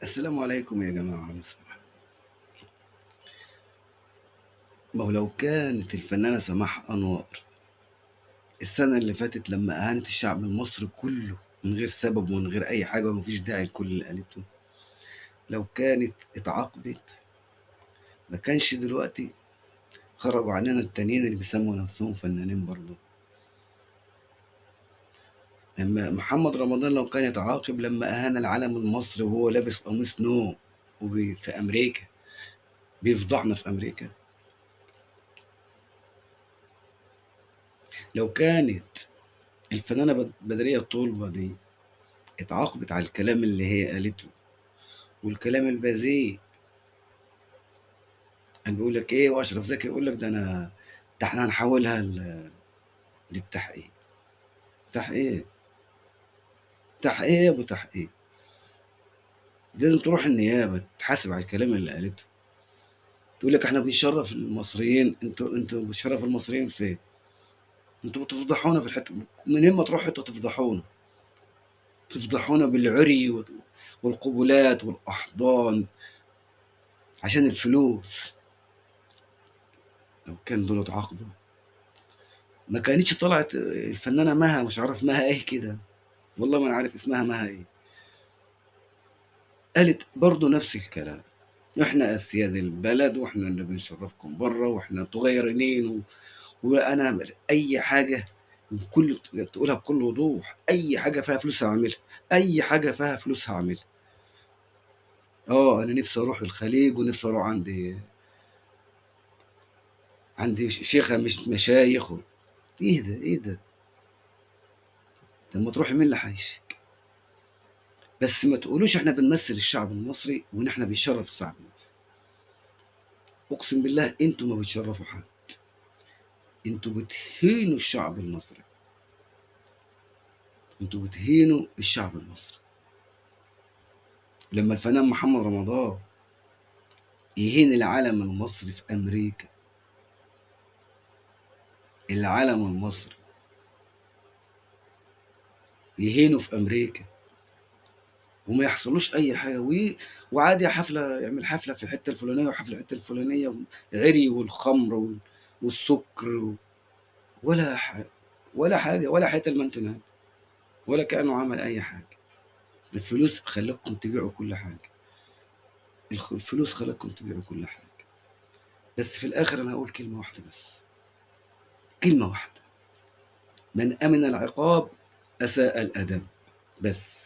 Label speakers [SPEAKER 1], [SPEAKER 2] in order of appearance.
[SPEAKER 1] السلام عليكم يا جماعة لو سمحت. ما هو لو كانت الفنانة سماح أنور السنة اللي فاتت لما أهانت الشعب المصري كله من غير سبب ومن غير أي حاجة ومفيش داعي لكل اللي قالته، لو كانت اتعاقبت ما كانش دلوقتي خرجوا عننا التانيين اللي بيسموا نفسهم فنانين برضه. لما محمد رمضان لو كان يتعاقب لما أهان العلم المصري وهو لابس قميص نو في أمريكا، بيفضحنا في أمريكا. لو كانت الفنانة بدرية الطلبة دي اتعاقبت على الكلام اللي هي قالته والكلام البذيء، كان بيقول لك ايه واشرف زكي يقول لك ده احنا هنحولها للتحقيق. تحقيق؟ تحقيق يا ابو تحقيق؟ لازم تروح النيابه تحاسب على الكلام اللي قالته. تقول لك احنا بنشرف المصريين، انتوا بتشرف المصريين فين؟ انتوا بتفضحونا في الحته، منين ما تروحوا حته تفضحونا، تفضحونا بالعري والقبلات والاحضان عشان الفلوس. لو كان دول اتعاقبوا ما كانتش طلعت الفنانه مها، مش عارف مها ايه كده، والله ما انا عارف اسمها مها ايه، قالت برضه نفس الكلام. احنا اسياد البلد واحنا اللي بنشرفكم بره واحنا انتوا غيرانين وانا اي حاجه بكل تقولها بكل وضوح، اي حاجه فيها فلوس هعملها، اي حاجه فيها فلوس هعملها. اه انا نفسي اروح الخليج ونفسي اروح عندي شيخه مش مشايخ ايه ده ايه ده؟ لما تروحي مين اللي هيشك؟ بس ما تقولوش احنا بنمثل الشعب المصري وان احنا بنشرف الشعب المصري. اقسم بالله انتوا ما بتشرفوا حد، انتوا بتهينوا الشعب المصري، انتوا بتهينوا الشعب المصري. لما الفنان محمد رمضان يهين العلم المصري في امريكا، العلم المصري يهينه في امريكا وما يحصلوش اي حاجه وعادي حفله، يعمل حفله في الحته الفلانيه وحفله الحته الفلانيه، عري والخمر والسكر ولا حاجه، ولا حاجه، ولا حتى المنتنات، ولا كانه عمل اي حاجه. الفلوس خلتكم تبيعوا كل حاجه، الفلوس خلتكم تبيعوا كل حاجه. بس في الاخر انا هقول كلمه واحده بس، كلمه واحده: من امن العقاب اساء الادب. بس